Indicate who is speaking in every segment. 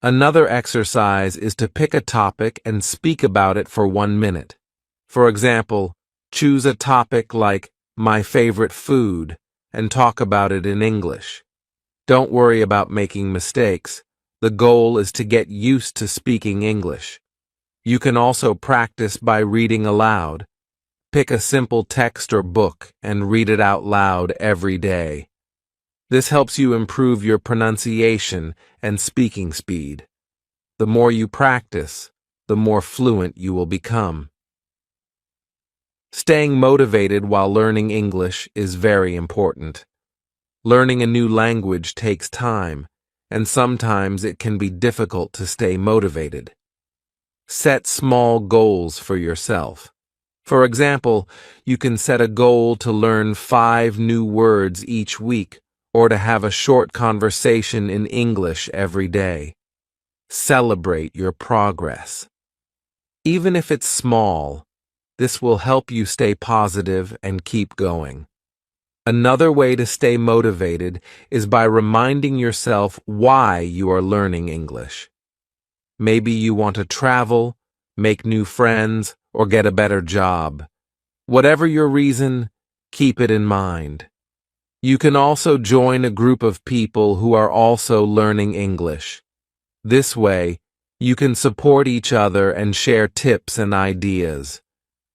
Speaker 1: Another exercise is to pick a topic and speak about it for 1 minute. For example, choose a topic like my favorite food and talk about it in English. Don't worry about making mistakes. The goal is to get used to speaking English. You can also practice by reading aloud. Pick a simple text or book and read it out loud every day. This helps you improve your pronunciation and speaking speed. The more you practice, the more fluent you will become. Staying motivated while learning English is very important. Learning a new language takes time, and sometimes it can be difficult to stay motivated. Set small goals for yourself. For example, you can set a goal to learn 5 new words each week or to have a short conversation in English every day. Celebrate your progress. Even if it's small, this will help you stay positive and keep going. Another way to stay motivated is by reminding yourself why you are learning English. Maybe you want to travel, make new friends, or get a better job. Whatever your reason, keep it in mind. You can also join a group of people who are also learning English. This way, you can support each other and share tips and ideas.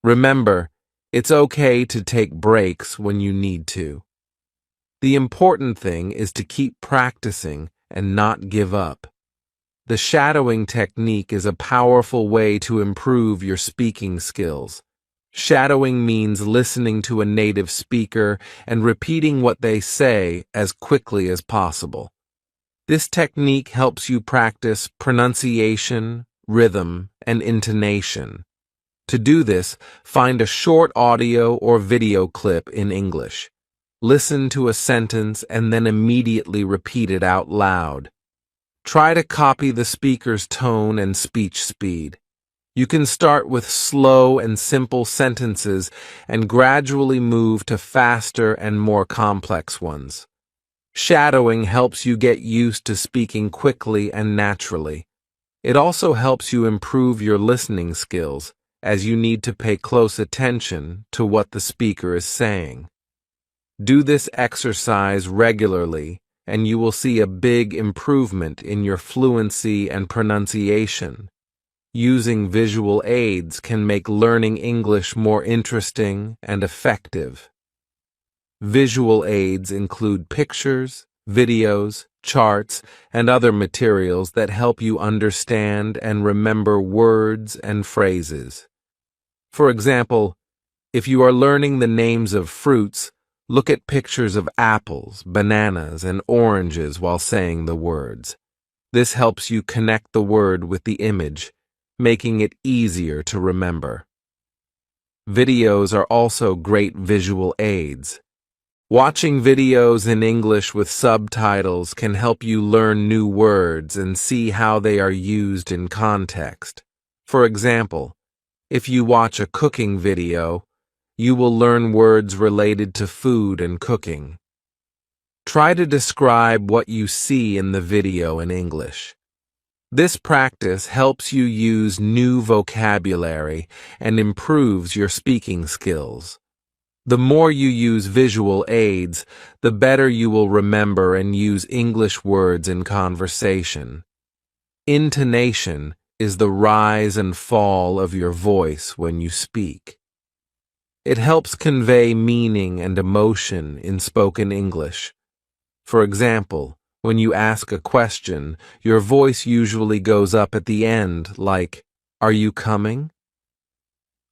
Speaker 1: Remember, it's okay to take breaks when you need to. The important thing is to keep practicing and not give up. The shadowing technique is a powerful way to improve your speaking skills. Shadowing means listening to a native speaker and repeating what they say as quickly as possible. This technique helps you practice pronunciation, rhythm, and intonation. To do this, find a short audio or video clip in English. Listen to a sentence and then immediately repeat it out loud. Try to copy the speaker's tone and speech speed. You can start with slow and simple sentences and gradually move to faster and more complex ones. Shadowing helps you get used to speaking quickly and naturally. It also helps you improve your listening skills, as you need to pay close attention to what the speaker is saying. Do this exercise regularly, and you will see a big improvement in your fluency and pronunciation. Using visual aids can make learning English more interesting and effective. Visual aids include pictures, videos, charts, and other materials that help you understand and remember words and phrases. For example, if you are learning the names of fruits, look at pictures of apples, bananas, and oranges while saying the words. This helps you connect the word with the image, making it easier to remember. Videos are also great visual aids. Watching videos in English with subtitles can help you learn new words and see how they are used in context. For example, if you watch a cooking video, you will learn words related to food and cooking. Try to describe what you see in the video in English. This practice helps you use new vocabulary and improves your speaking skills. The more you use visual aids, the better you will remember and use English words in conversation. Intonation is the rise and fall of your voice when you speak. It helps convey meaning and emotion in spoken English. For example, when you ask a question, your voice usually goes up at the end, like, "Are you coming?"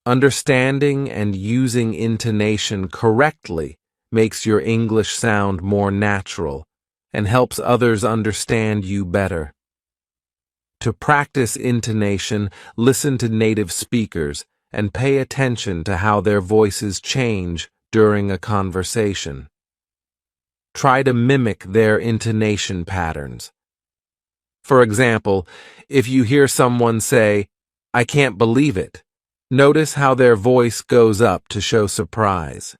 Speaker 1: Understanding and using intonation correctly makes your English sound more natural and helps others understand you better. To practice intonation, listen to native speakers and pay attention to how their voices change during a conversation. Try to mimic their intonation patterns. For example, if you hear someone say, "I can't believe it," notice how their voice goes up to show surprise.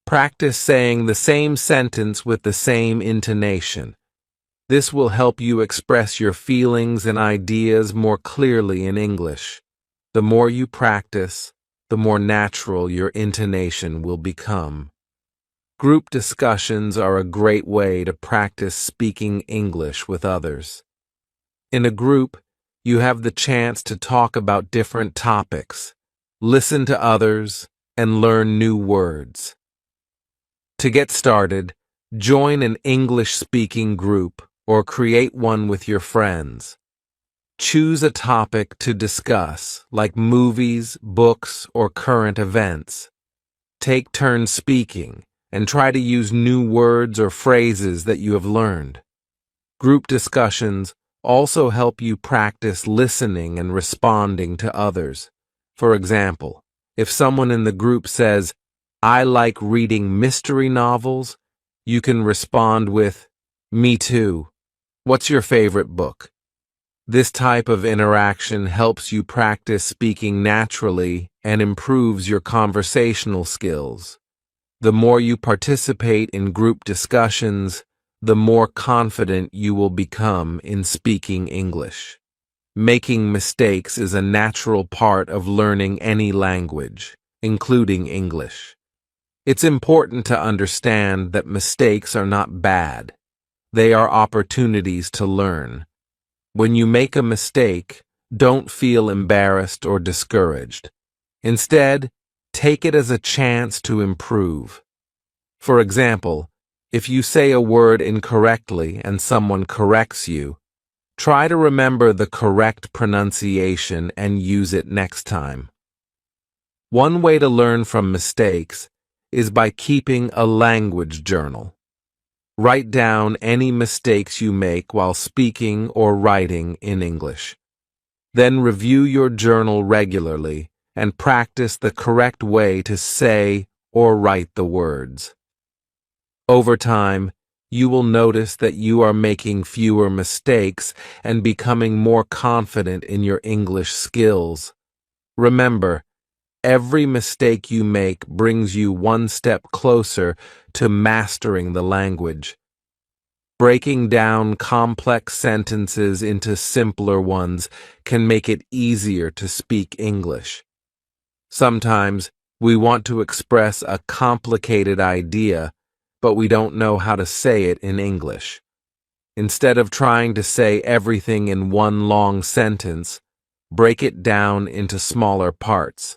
Speaker 1: Practice saying the same sentence with the same intonation. This will help you express your feelings and ideas more clearly in English. The more you practice, the more natural your intonation will become. Group discussions are a great way to practice speaking English with others. In a group, you have the chance to talk about different topics, listen to others, and learn new words. To get started, join an English-speaking group or create one with your friends. Choose a topic to discuss, like movies, books, or current events. Take turns speaking and try to use new words or phrases that you have learned. Group discussions also help you practice listening and responding to others. For example, if someone in the group says, "I like reading mystery novels," you can respond with, "Me too. What's your favorite book?" This type of interaction helps you practice speaking naturally and improves your conversational skills. The more you participate in group discussions, the more confident you will become in speaking English. Making mistakes is a natural part of learning any language, including English. It's important to understand that mistakes are not bad. They are opportunities to learn. When you make a mistake, don't feel embarrassed or discouraged. Instead, take it as a chance to improve. For example, if you say a word incorrectly and someone corrects you, try to remember the correct pronunciation and use it next time. One way to learn from mistakes is by keeping a language journal. Write down any mistakes you make while speaking or writing in English. Then review your journal regularly and practice the correct way to say or write the words. Over time, you will notice that you are making fewer mistakes and becoming more confident in your English skills. Remember, every mistake you make brings you one step closer to mastering the language. Breaking down complex sentences into simpler ones can make it easier to speak English. Sometimes we want to express a complicated idea, but we don't know how to say it in English. Instead of trying to say everything in one long sentence, break it down into smaller parts.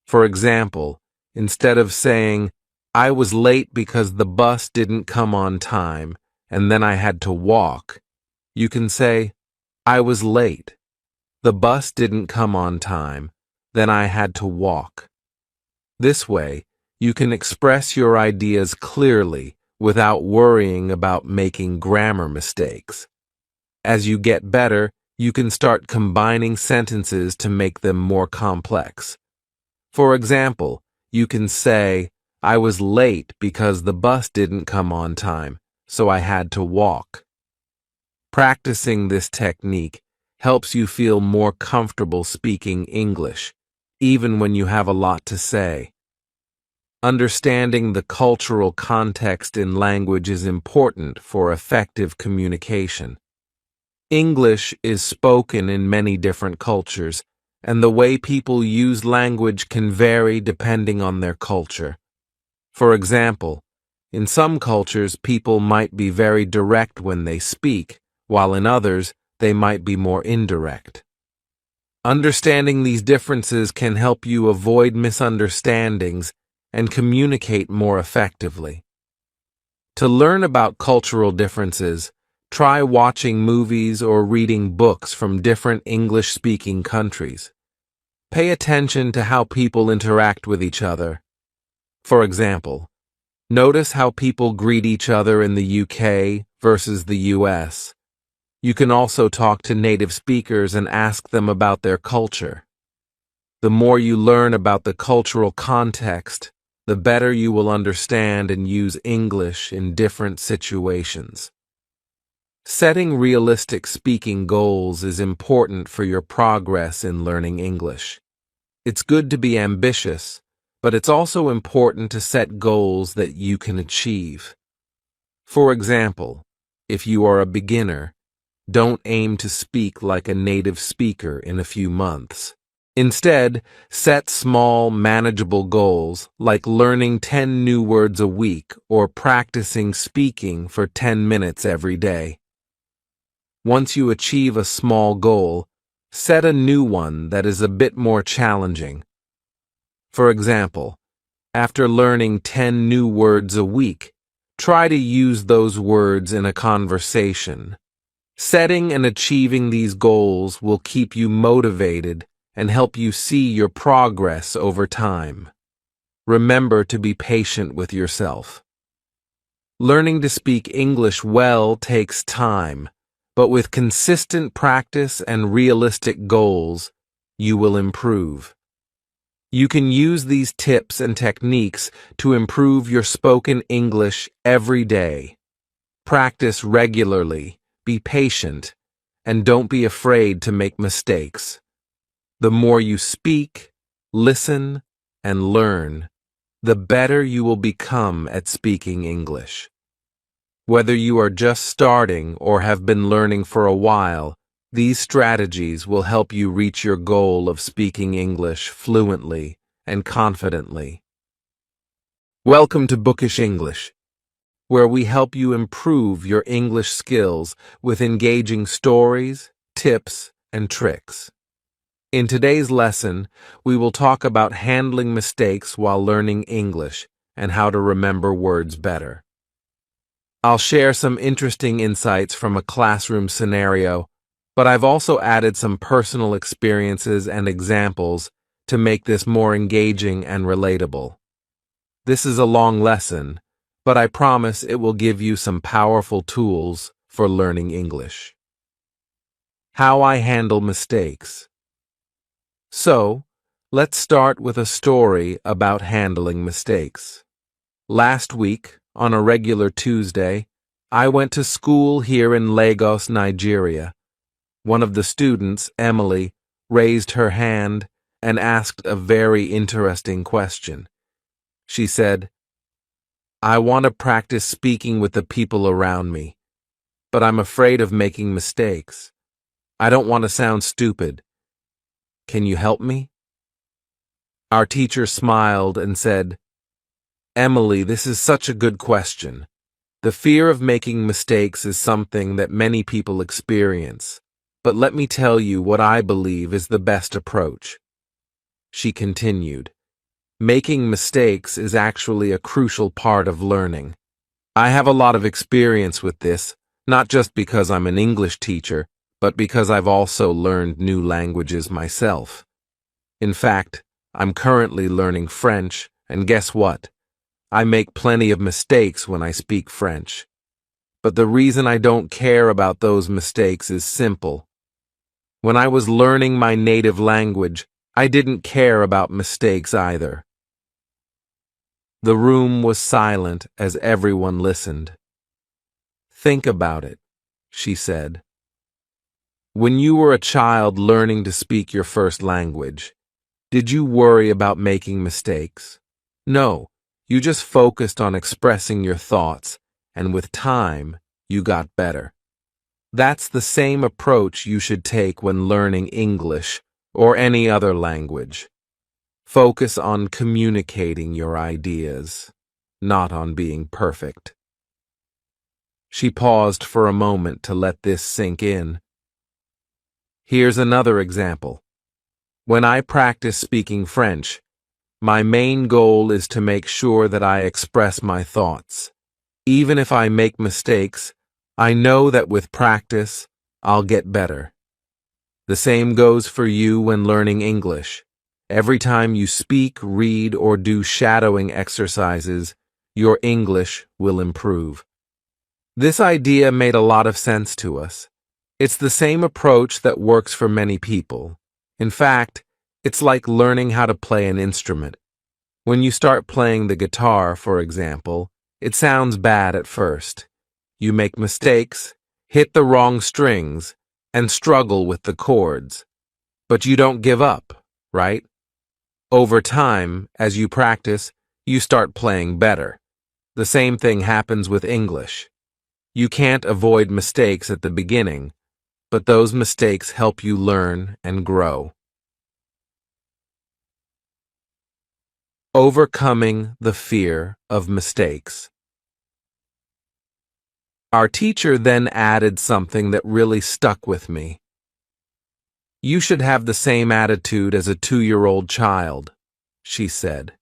Speaker 1: For example, instead of saying, "I was late because the bus didn't come on time, and then I had to walk," you can say, "I was late. The bus didn't come on time, then I had to walk." This way, you can express your ideas clearly without worrying about making grammar mistakes. As you get better, you can start combining sentences to make them more complex. For example, you can say, "I was late because the bus didn't come on time, so I had to walk." Practicing this technique helps you feel more comfortable speaking English, even when you have a lot to say. Understanding the cultural context in language is important for effective communication. English is spoken in many different cultures, and the way people use language can vary depending on their culture. For example, in some cultures, people might be very direct when they speak, while in others, they might be more indirect. Understanding these differences can help you avoid misunderstandings and communicate more effectively. To learn about cultural differences, try watching movies or reading books from different English-speaking countries. Pay attention to how people interact with each other. For example, notice how people greet each other in the UK versus the US. You can also talk to native speakers and ask them about their culture. The more you learn about the cultural context, the better you will understand and use English in different situations. Setting realistic speaking goals is important for your progress in learning English. It's good to be ambitious, but it's also important to set goals that you can achieve. For example, If you are a beginner, don't aim to speak like a native speaker in a few months. Instead, set small, manageable goals like learning 10 new words a week or practicing speaking for 10 minutes every day. Once you achieve a small goal, set a new one that is a bit more challenging. For example, after learning 10 new words a week, try to use those words in a conversation. Setting and achieving these goals will keep you motivated and help you see your progress over time. Remember to be patient with yourself. Learning to speak English well takes time, but with consistent practice and realistic goals, you will improve. You can use these tips and techniques to improve your spoken English every day. Practice regularly, be patient, and don't be afraid to make mistakes. The more you speak, listen, and learn, the better you will become at speaking English. Whether you are just starting or have been learning for a while, these strategies will help you reach your goal of speaking English fluently and confidently. Welcome to Bookish English, where we help you improve your English skills with engaging stories, tips, and tricks. In today's lesson, we will talk about handling mistakes while learning English and how to remember words better. I'll share some interesting insights from a classroom scenario, but I've also added some personal experiences and examples to make this more engaging and relatable. This is a long lesson, but I promise it will give you some powerful tools for learning English. How I handle mistakes. So, let's start with a story about handling mistakes. Last week, on a regular Tuesday, I went to school here in Lagos, Nigeria. One of the students, Emily, raised her hand and asked a very interesting question. She said, "I want to practice speaking with the people around me, but I'm afraid of making mistakes. I don't want to sound stupid. Can you help me?" Our teacher smiled and said, "Emily, this is such a good question. The fear of making mistakes is something that many people experience, but let me tell you what I believe is the best approach." She continued, "Making mistakes is actually a crucial part of learning. I have a lot of experience with this, not just because I'm an English teacher, but because I've also learned new languages myself. In fact, I'm currently learning French, and guess what? I make plenty of mistakes when I speak French. But the reason I don't care about those mistakes is simple. When I was learning my native language, I didn't care about mistakes either." The room was silent as everyone listened. "Think about it," she said. "When you were a child learning to speak your first language, did you worry about making mistakes? No, you just focused on expressing your thoughts, and with time, you got better. That's the same approach you should take when learning English or any other language. Focus on communicating your ideas, not on being perfect." She paused for a moment to let this sink in. Here's another example. When I practice speaking French, my main goal is to make sure that I express my thoughts. Even if I make mistakes, I know that with practice, I'll get better. The same goes for you when learning English. Every time you speak, read, or do shadowing exercises, your English will improve. This idea made a lot of sense to us. It's the same approach that works for many people. In fact, it's like learning how to play an instrument. When you start playing the guitar, for example, it sounds bad at first. You make mistakes, hit the wrong strings, and struggle with the chords. But you don't give up, right? Over time, as you practice, you start playing better. The same thing happens with English. You can't avoid mistakes at the beginning, but those mistakes help you learn and grow. Overcoming the fear of mistakes. Our teacher then added something that really stuck with me. You should have the same attitude as a 2-year-old child, she said.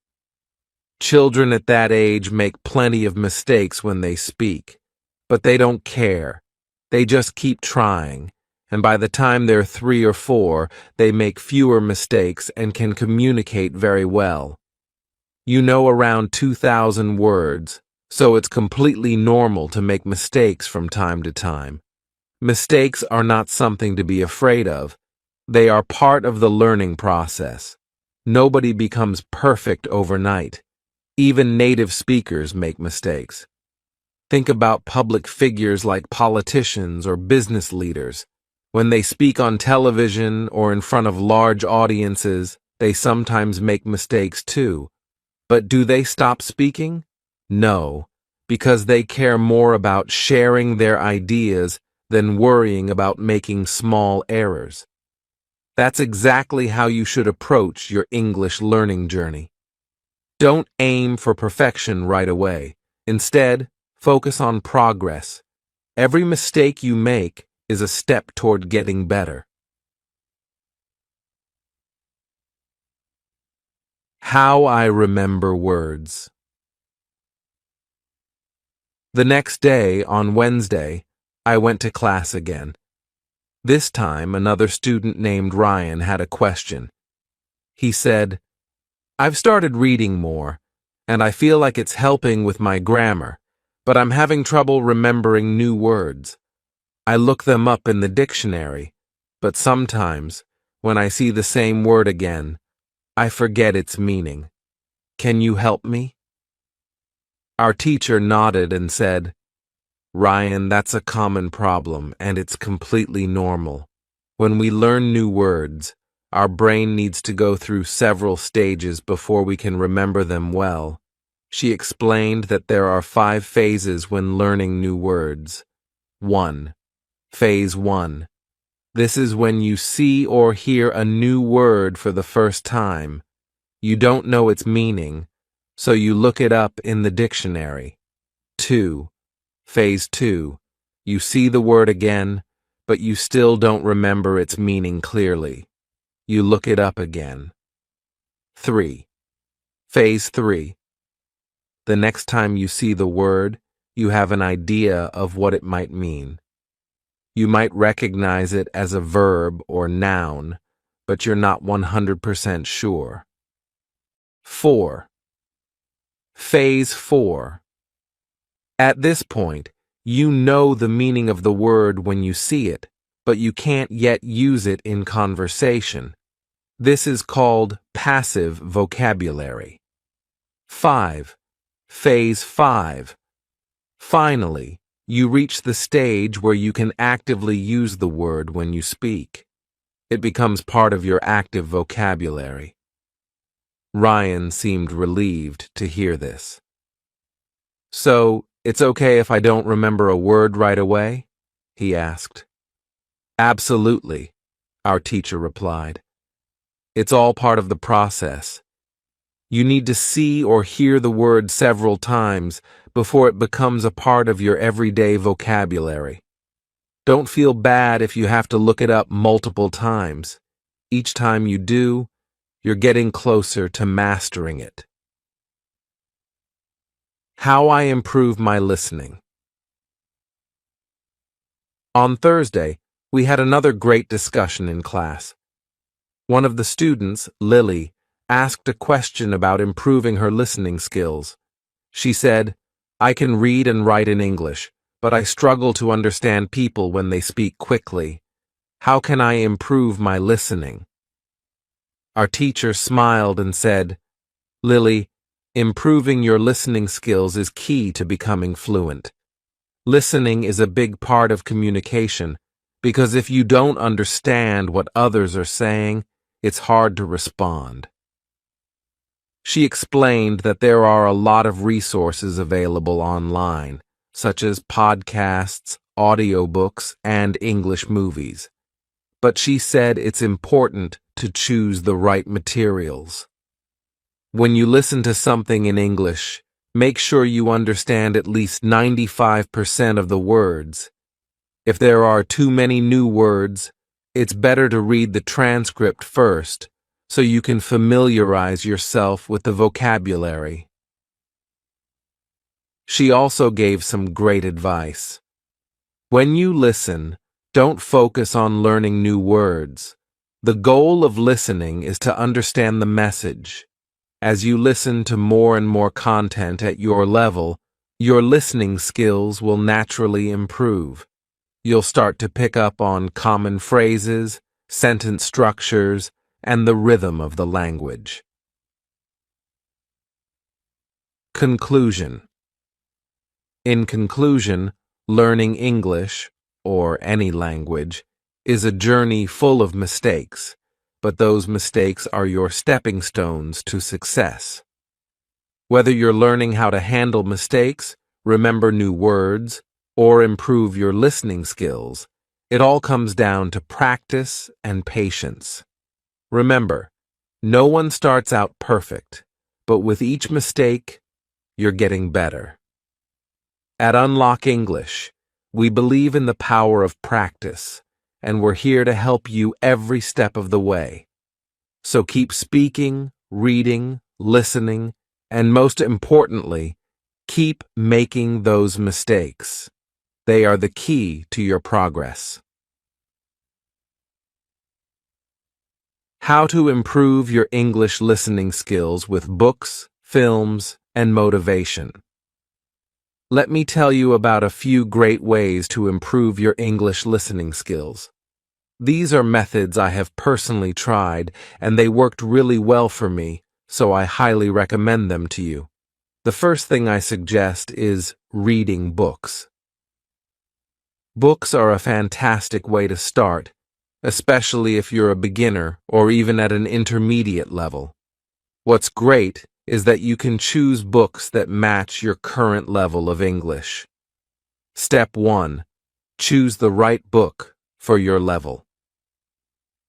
Speaker 1: Children at that age make plenty of mistakes when they speak, but they don't care. They just keep trying, and by the time they're 3 or 4, they make fewer mistakes and can communicate very well. You know around 2,000 words, so it's completely normal to make mistakes from time to time. Mistakes are not something to be afraid of. They are part of the learning process. Nobody becomes perfect overnight. Even native speakers make mistakes. Think about public figures like politicians or business leaders. When they speak on television or in front of large audiences, they sometimes make mistakes too. But do they stop speaking? No, because they care more about sharing their ideas than worrying about making small errors. That's exactly how you should approach your English learning journey. Don't aim for perfection right away. Instead, focus on progress. Every mistake you make is a step toward getting better. How I remember words. The next day, on Wednesday, I went to class again. This time, another student named Ryan had a question. He said, "I've started reading more, and I feel like it's helping with my grammar, but I'm having trouble remembering new words. I look them up in the dictionary, but sometimes, when I see the same word again, I forget its meaning. Can you help me?" Our teacher nodded and said, "Ryan, that's a common problem, and it's completely normal. When we learn new words, our brain needs to go through several stages before we can remember them well." She explained that there are 5 phases when learning new words. 1. Phase 1. This is when you see or hear a new word for the first time. You don't know its meaning, so you look it up in the dictionary. 2. Phase 2. You see the word again, but you still don't remember its meaning clearly. You look it up again. 3. Phase 3. The next time you see the word, you have an idea of what it might mean. You might recognize it as a verb or noun, but you're not 100% sure. 4. Phase 4. At this point, you know the meaning of the word when you see it, but you can't yet use it in conversation. This is called passive vocabulary. 5. Phase 5. Finally, you reach the stage where you can actively use the word when you speak. It becomes part of your active vocabulary. Ryan seemed relieved to hear this. "So, it's okay if I don't remember a word right away?" he asked. "Absolutely," our teacher replied. "It's all part of the process. You need to see or hear the word several times before it becomes a part of your everyday vocabulary. Don't feel bad if you have to look it up multiple times. Each time you do, you're getting closer to mastering it." How I improve my listening. On Thursday, we had another great discussion in class. One of the students, Lily, asked a question about improving her listening skills. She said, "I can read and write in English, but I struggle to understand people when they speak quickly. How can I improve my listening?" Our teacher smiled and said, "Lily, improving your listening skills is key to becoming fluent. Listening is a big part of communication, because if you don't understand what others are saying, it's hard to respond." She explained that there are a lot of resources available online, such as podcasts, audiobooks, and English movies. But she said it's important to choose the right materials. When you listen to something in English, make sure you understand at least 95% of the words. If there are too many new words, it's better to read the transcript first so you can familiarize yourself with the vocabulary. She also gave some great advice. When you listen, don't focus on learning new words. The goal of listening is to understand the message. As you listen to more and more content at your level, your listening skills will naturally improve. You'll start to pick up on common phrases, sentence structures, and the rhythm of the language. Conclusion. In conclusion, learning English, or any language, is a journey full of mistakes, but those mistakes are your stepping stones to success. Whether you're learning how to handle mistakes, remember new words, or improve your listening skills, it all comes down to practice and patience. Remember, no one starts out perfect, but with each mistake, you're getting better. At Unlock English, we believe in the power of practice, and we're here to help you every step of the way. So keep speaking, reading, listening, and most importantly, keep making those mistakes. They are the key to your progress. How to improve your English listening skills with books, films, and motivation. Let me tell you about a few great ways to improve your English listening skills. These are methods I have personally tried, and they worked really well for me, so I highly recommend them to you. The first thing I suggest is reading books. Books are a fantastic way to start, especially if you're a beginner or even at an intermediate level. What's great is that you can choose books that match your current level of English. Step 1. Choose the right book for your level.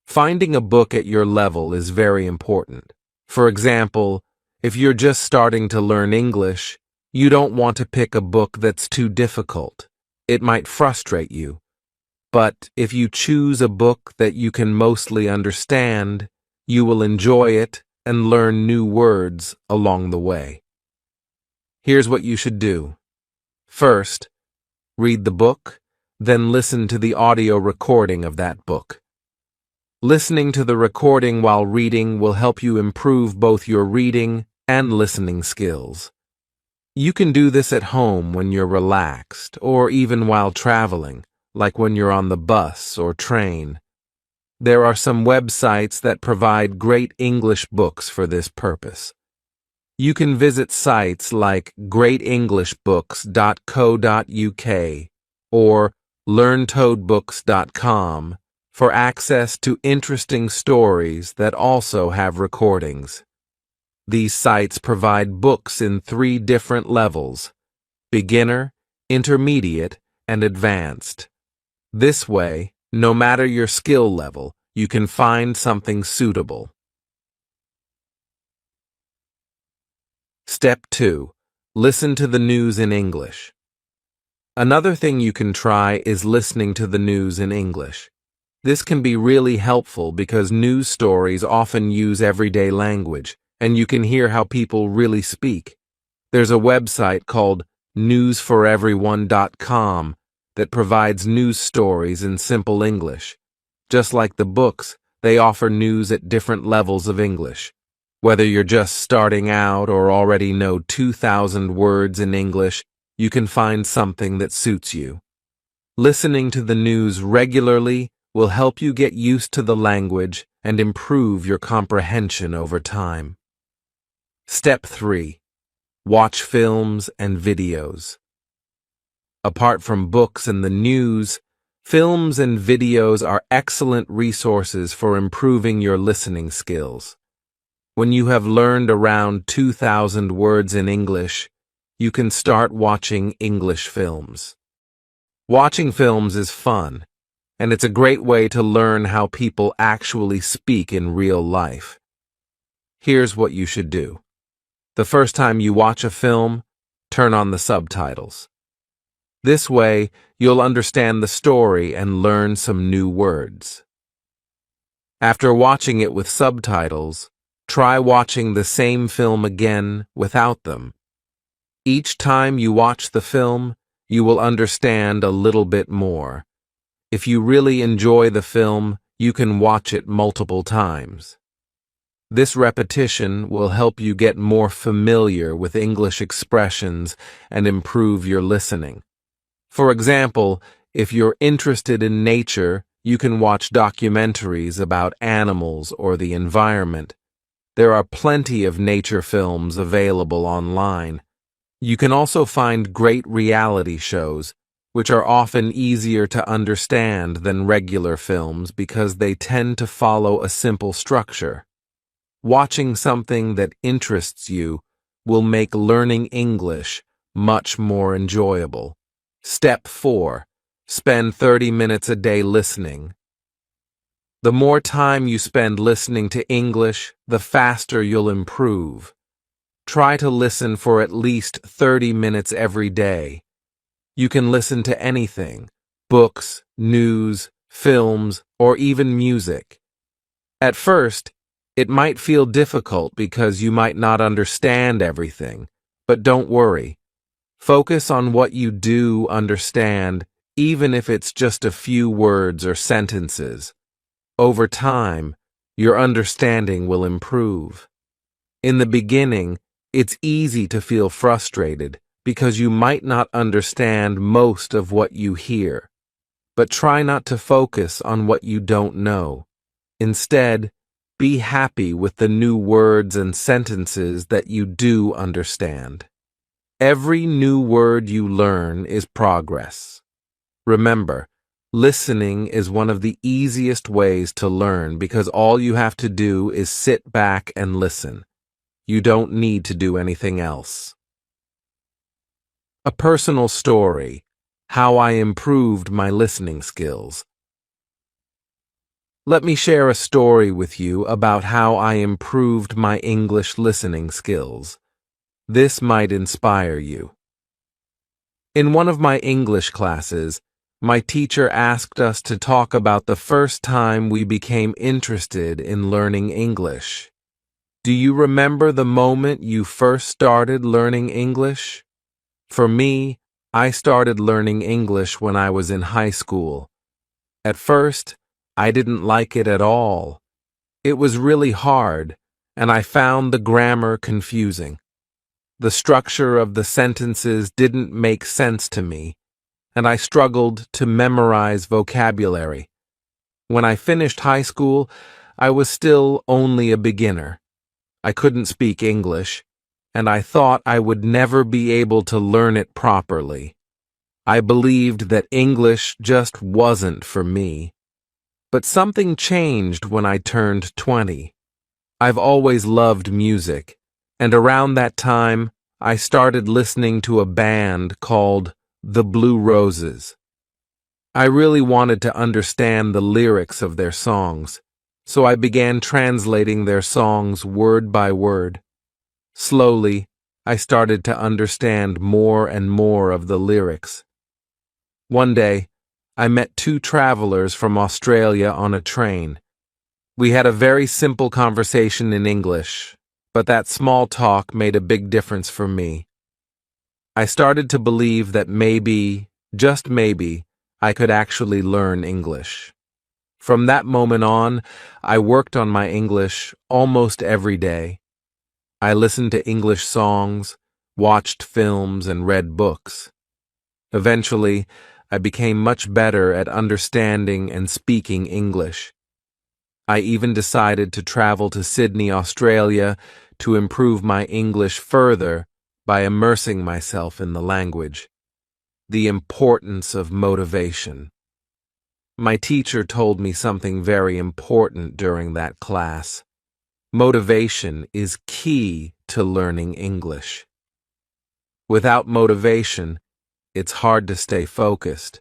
Speaker 1: Finding a book at your level is very important. For example, if you're just starting to learn English, you don't want to pick a book that's too difficult. It might frustrate you. But if you choose a book that you can mostly understand, you will enjoy it and learn new words along the way. Here's what you should do. First, read the book, then listen to the audio recording of that book. Listening to the recording while reading will help you improve both your reading and listening skills. You can do this at home when you're relaxed, or even while traveling, like when you're on the bus or train. There are some websites that provide great English books for this purpose. You can visit sites like greatenglishbooks.co.uk or learntoadbooks.com for access to interesting stories that also have recordings. These sites provide books in 3 different levels: beginner, intermediate, and advanced. This way, no matter your skill level, you can find something suitable. Step 2. Listen to the news in English. Another thing you can try is listening to the news in English. This can be really helpful because news stories often use everyday language, and you can hear how people really speak. There's a website called newsforeveryone.com that provides news stories in simple English. Just like the books, they offer news at different levels of English. Whether you're just starting out or already know 2,000 words in English, you can find something that suits you. Listening to the news regularly will help you get used to the language and improve your comprehension over time. Step 3. Watch films and videos. Apart from books and the news, films and videos are excellent resources for improving your listening skills. When you have learned around 2,000 words in English, you can start watching English films. Watching films is fun, and it's a great way to learn how people actually speak in real life. Here's what you should do. The first time you watch a film, turn on the subtitles. This way, you'll understand the story and learn some new words. After watching it with subtitles, try watching the same film again without them. Each time you watch the film, you will understand a little bit more. If you really enjoy the film, you can watch it multiple times. This repetition will help you get more familiar with English expressions and improve your listening. For example, if you're interested in nature, you can watch documentaries about animals or the environment. There are plenty of nature films available online. You can also find great reality shows, which are often easier to understand than regular films because they tend to follow a simple structure. Watching something that interests you will make learning English much more enjoyable. Step 4. Spend 30 minutes a day listening. The more time you spend listening to English, the faster you'll improve. Try to listen for at least 30 minutes every day. You can listen to anything: books, news, films, or even music. At first, it might feel difficult because you might not understand everything, but don't worry. Focus on what you do understand, even if it's just a few words or sentences. Over time, your understanding will improve. In the beginning, it's easy to feel frustrated because you might not understand most of what you hear. But try not to focus on what you don't know. Instead, be happy with the new words and sentences that you do understand. Every new word you learn is progress. Remember, listening is one of the easiest ways to learn because all you have to do is sit back and listen. You don't need to do anything else. A personal story: how I improved my listening skills. Let me share a story with you about how I improved my English listening skills. This might inspire you. In one of my English classes, my teacher asked us to talk about the first time we became interested in learning English. Do you remember the moment you first started learning English? For me, I started learning English when I was in high school. At first, I didn't like it at all. It was really hard, and I found the grammar confusing. The structure of the sentences didn't make sense to me, and I struggled to memorize vocabulary. When I finished high school, I was still only a beginner. I couldn't speak English, and I thought I would never be able to learn it properly. I believed that English just wasn't for me. But something changed when I turned 20. I've always loved music, and around that time, I started listening to a band called the Blue Roses. I really wanted to understand the lyrics of their songs, so I began translating their songs word by word. Slowly, I started to understand more and more of the lyrics. One day, I met two travelers from Australia on a train. We had a very simple conversation in English, but that small talk made a big difference for me. I started to believe that maybe, just maybe, I could actually learn English. From that moment on, I worked on my English almost every day. I listened to English songs, watched films, and read books. Eventually, I became much better at understanding and speaking English. I even decided to travel to Sydney, Australia, to improve my English further by immersing myself in the language. The importance of motivation. My teacher told me something very important during that class. Motivation is key to learning English. Without motivation, it's hard to stay focused.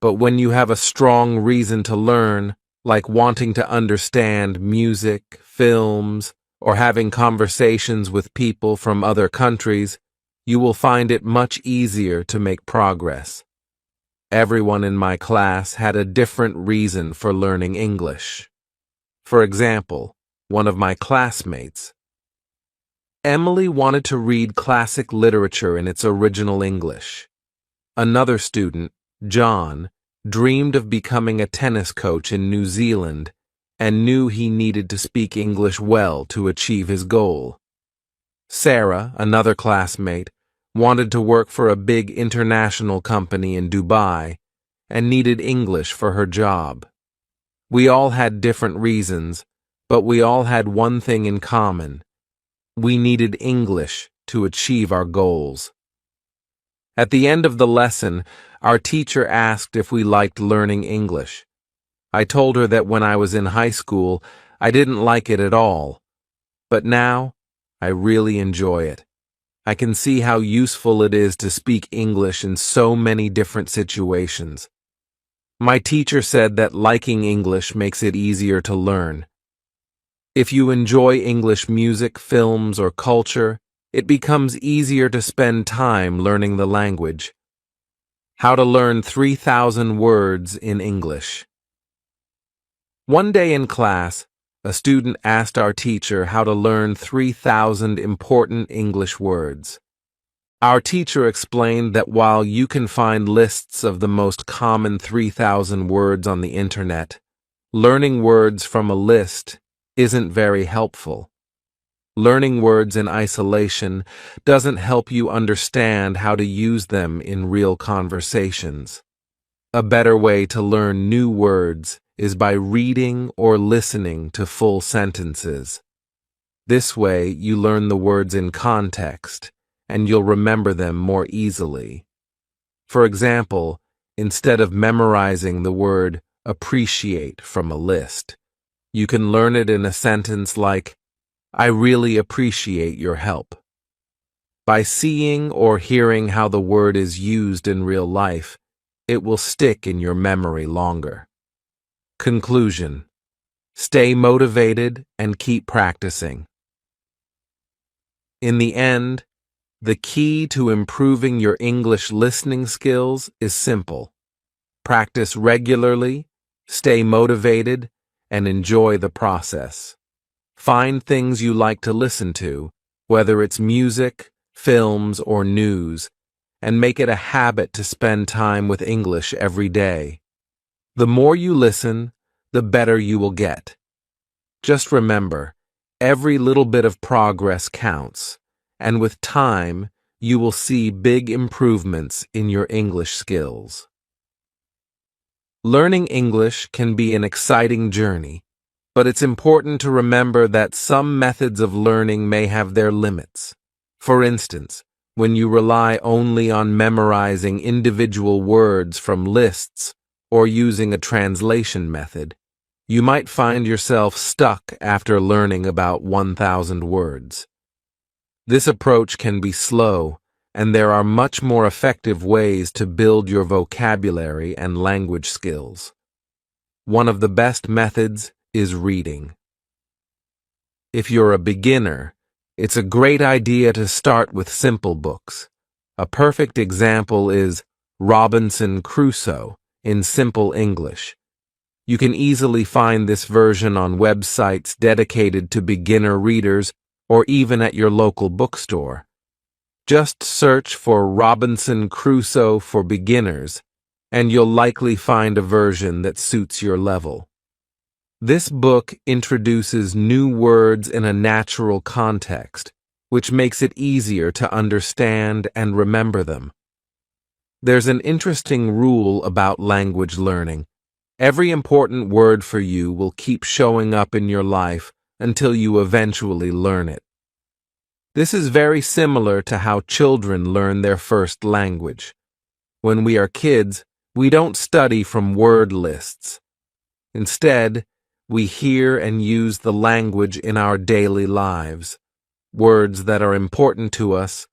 Speaker 1: But when you have a strong reason to learn, like wanting to understand music, films, or having conversations with people from other countries, you will find it much easier to make progress. Everyone in my class had a different reason for learning English. For example, one of my classmates, Emily, wanted to read classic literature in its original English. Another student, John, dreamed of becoming a tennis coach in New Zealand and knew he needed to speak English well to achieve his goal. Sarah, another classmate, wanted to work for a big international company in Dubai and needed English for her job. We all had different reasons, but we all had one thing in common. We needed English to achieve our goals. At the end of the lesson, our teacher asked if we liked learning English. I told her that when I was in high school, I didn't like it at all. But now, I really enjoy it. I can see how useful it is to speak English in so many different situations. My teacher said that liking English makes it easier to learn. If you enjoy English music, films, or culture, it becomes easier to spend time learning the language. How to learn 3,000 words in English. One day in class, a student asked our teacher how to learn 3,000 important English words. Our teacher explained that while you can find lists of the most common 3,000 words on the internet, learning words from a list isn't very helpful. Learning words in isolation doesn't help you understand how to use them in real conversations. A better way to learn new words is by reading or listening to full sentences. This way, you learn the words in context, and you'll remember them more easily. For example, instead of memorizing the word appreciate from a list, you can learn it in a sentence like, I really appreciate your help. By seeing or hearing how the word is used in real life, it will stick in your memory longer. Conclusion: stay motivated and keep practicing. In the end, the key to improving your English listening skills is simple. Practice regularly, stay motivated, and enjoy the process. Find things you like to listen to, whether it's music, films, or news, and make it a habit to spend time with English every day. The more you listen, the better you will get. Just remember, every little bit of progress counts, and with time, you will see big improvements in your English skills. Learning English can be an exciting journey, but it's important to remember that some methods of learning may have their limits. For instance, when you rely only on memorizing individual words from lists or using a translation method, you might find yourself stuck after learning about 1,000 words. This approach can be slow, and there are much more effective ways to build your vocabulary and language skills. One of the best methods is reading. If you're a beginner, it's a great idea to start with simple books. A perfect example is Robinson Crusoe in Simple English. You can easily find this version on websites dedicated to beginner readers or even at your local bookstore. Just search for Robinson Crusoe for Beginners, and you'll likely find a version that suits your level. This book introduces new words in a natural context, which makes it easier to understand and remember them. There's an interesting rule about language learning. Every important word for you will keep showing up in your life until you eventually learn it. This is very similar to how children learn their first language. When we are kids, we don't study from word lists. Instead, we hear and use the language in our daily lives. Words that are important to us,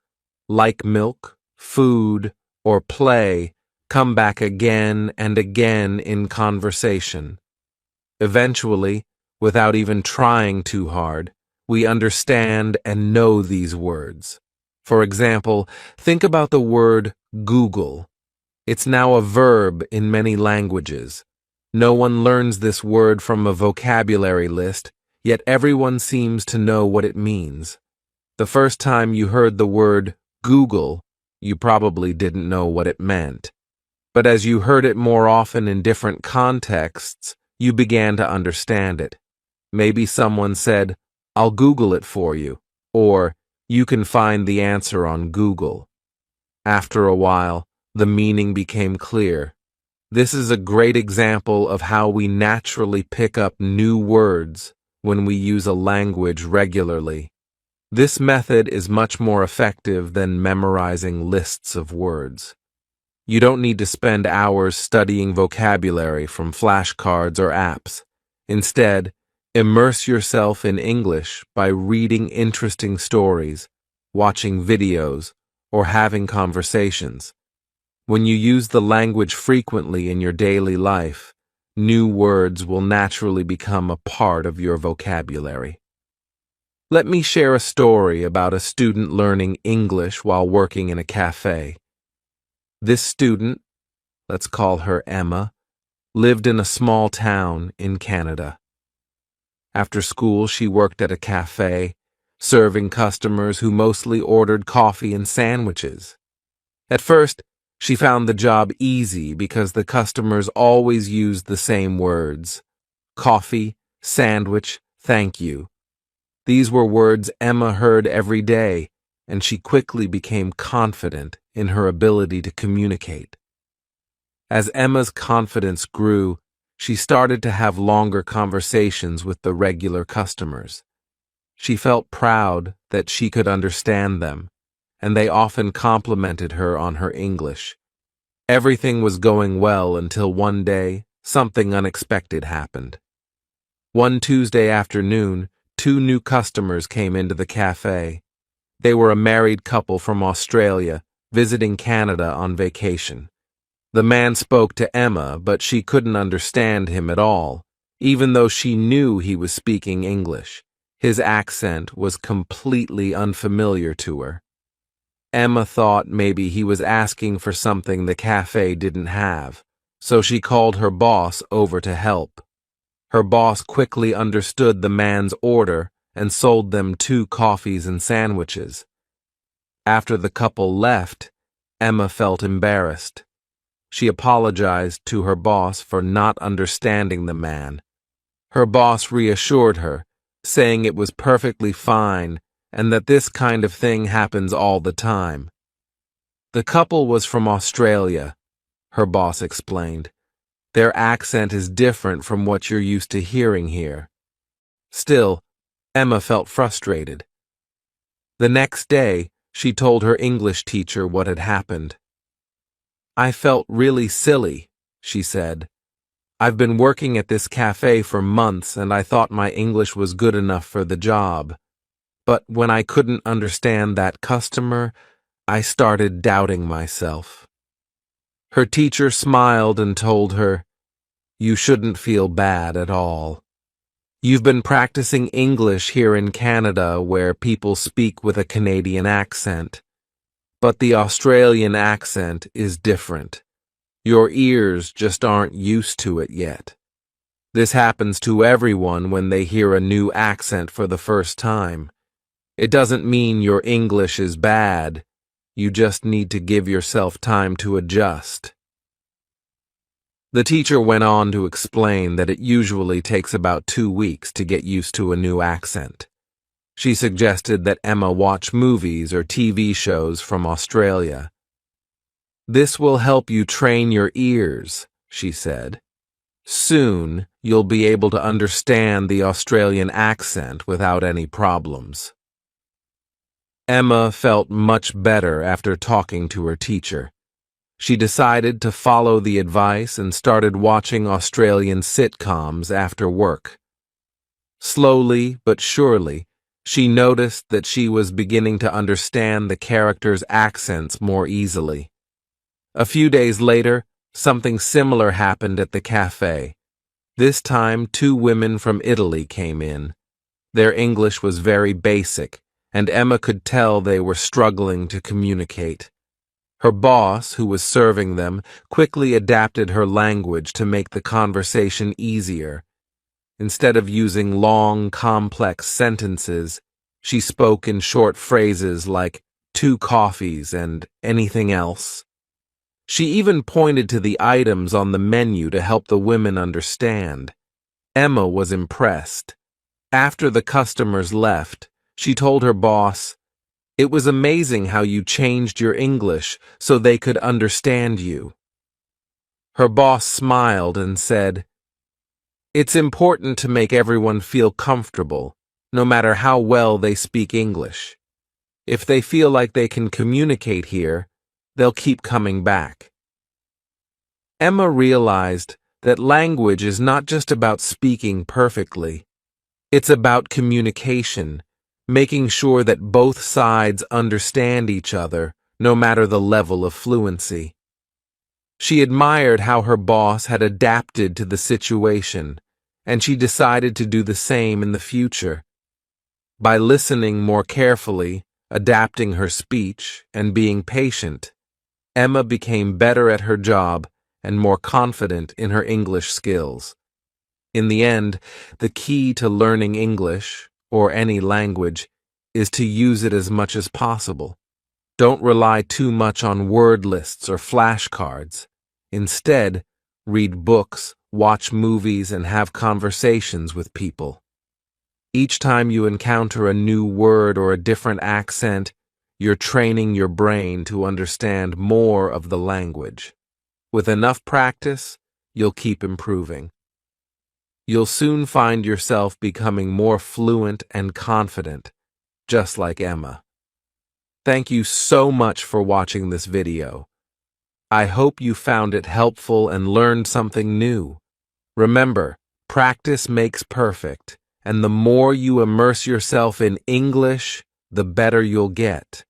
Speaker 1: like milk, food, or play come back again and again in conversation. Eventually, without even trying too hard, we understand and know these words. For example, think about the word Google. It's now a verb in many languages. No one learns this word from a vocabulary list, yet everyone seems to know what it means. The first time you heard the word Google, you probably didn't know what it meant. But as you heard it more often in different contexts, you began to understand it. Maybe someone said, "I'll Google it for you," or "You can find the answer on Google." After a while, the meaning became clear. This is a great example of how we naturally pick up new words when we use a language regularly. This method is much more effective than memorizing lists of words. You don't need to spend hours studying vocabulary from flashcards or apps. Instead, immerse yourself in English by reading interesting stories, watching videos, or having conversations. When you use the language frequently in your daily life, new words will naturally become a part of your vocabulary. Let me share a story about a student learning English while working in a cafe. This student, let's call her Emma, lived in a small town in Canada. After school, she worked at a cafe, serving customers who mostly ordered coffee and sandwiches. At first, she found the job easy because the customers always used the same words: coffee, sandwich, thank you. These were words Emma heard every day, and she quickly became confident in her ability to communicate. As Emma's confidence grew, she started to have longer conversations with the regular customers. She felt proud that she could understand them, and they often complimented her on her English. Everything was going well until one day, something unexpected happened. One Tuesday afternoon, 2 new customers came into the cafe. They were a married couple from Australia, visiting Canada on vacation. The man spoke to Emma, but she couldn't understand him at all, even though she knew he was speaking English. His accent was completely unfamiliar to her. Emma thought maybe he was asking for something the cafe didn't have, so she called her boss over to help. Her boss quickly understood the man's order and sold them 2 coffees and sandwiches. After the couple left, Emma felt embarrassed. She apologized to her boss for not understanding the man. Her boss reassured her, saying it was perfectly fine and that this kind of thing happens all the time. The couple was from Australia, her boss explained. Their accent is different from what you're used to hearing here. Still, Emma felt frustrated. The next day, she told her English teacher what had happened. "I felt really silly," she said. "I've been working at this cafe for months and I thought my English was good enough for the job. But when I couldn't understand that customer, I started doubting myself." Her teacher smiled and told her, "You shouldn't feel bad at all. You've been practicing English here in Canada where people speak with a Canadian accent. But the Australian accent is different. Your ears just aren't used to it yet. This happens to everyone when they hear a new accent for the first time. It doesn't mean your English is bad. You just need to give yourself time to adjust." The teacher went on to explain that it usually takes about 2 weeks to get used to a new accent. She suggested that Emma watch movies or TV shows from Australia. "This will help you train your ears," she said. "Soon, you'll be able to understand the Australian accent without any problems." Emma felt much better after talking to her teacher. She decided to follow the advice and started watching Australian sitcoms after work. Slowly but surely, She noticed that she was beginning to understand the characters' accents more easily. A few days later, something similar happened at the cafe. This time, two women from Italy came in. Their English was very basic, and Emma could tell they were struggling to communicate. Her boss, who was serving them, quickly adapted her language to make the conversation easier. Instead of using long, complex sentences, she spoke in short phrases like 2 coffees and anything else. She even pointed to the items on the menu to help the women understand. Emma was impressed. After the customers left, she told her boss, "It was amazing how you changed your English so they could understand you." Her boss smiled and said, "It's important to make everyone feel comfortable, no matter how well they speak English. If they feel like they can communicate here, they'll keep coming back." Emma realized that language is not just about speaking perfectly. It's about communication, making sure that both sides understand each other, no matter the level of fluency. She admired how her boss had adapted to the situation, and she decided to do the same in the future. By listening more carefully, adapting her speech, and being patient, Emma became better at her job and more confident in her English skills. In the end, the key to learning English, or any language, is to use it as much as possible. Don't rely too much on word lists or flashcards. Instead, read books, watch movies, and have conversations with people. Each time you encounter a new word or a different accent, you're training your brain to understand more of the language. With enough practice, you'll keep improving. You'll soon find yourself becoming more fluent and confident, just like Emma. Thank you so much for watching this video. I hope you found it helpful and learned something new. Remember, practice makes perfect, and the more you immerse yourself in English, the better you'll get.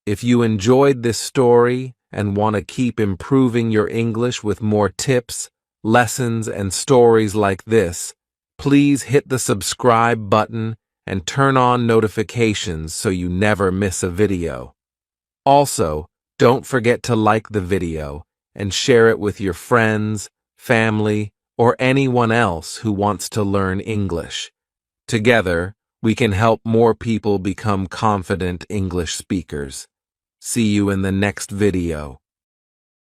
Speaker 1: If you enjoyed this story and want to keep improving your English with more tips, lessons, and stories like this, please hit the subscribe button and turn on notifications so you never miss a video. Also, don't forget to like the video and share it with your friends, family, or anyone else who wants to learn English. Together, we can help more people become confident English speakers. See you in the next video.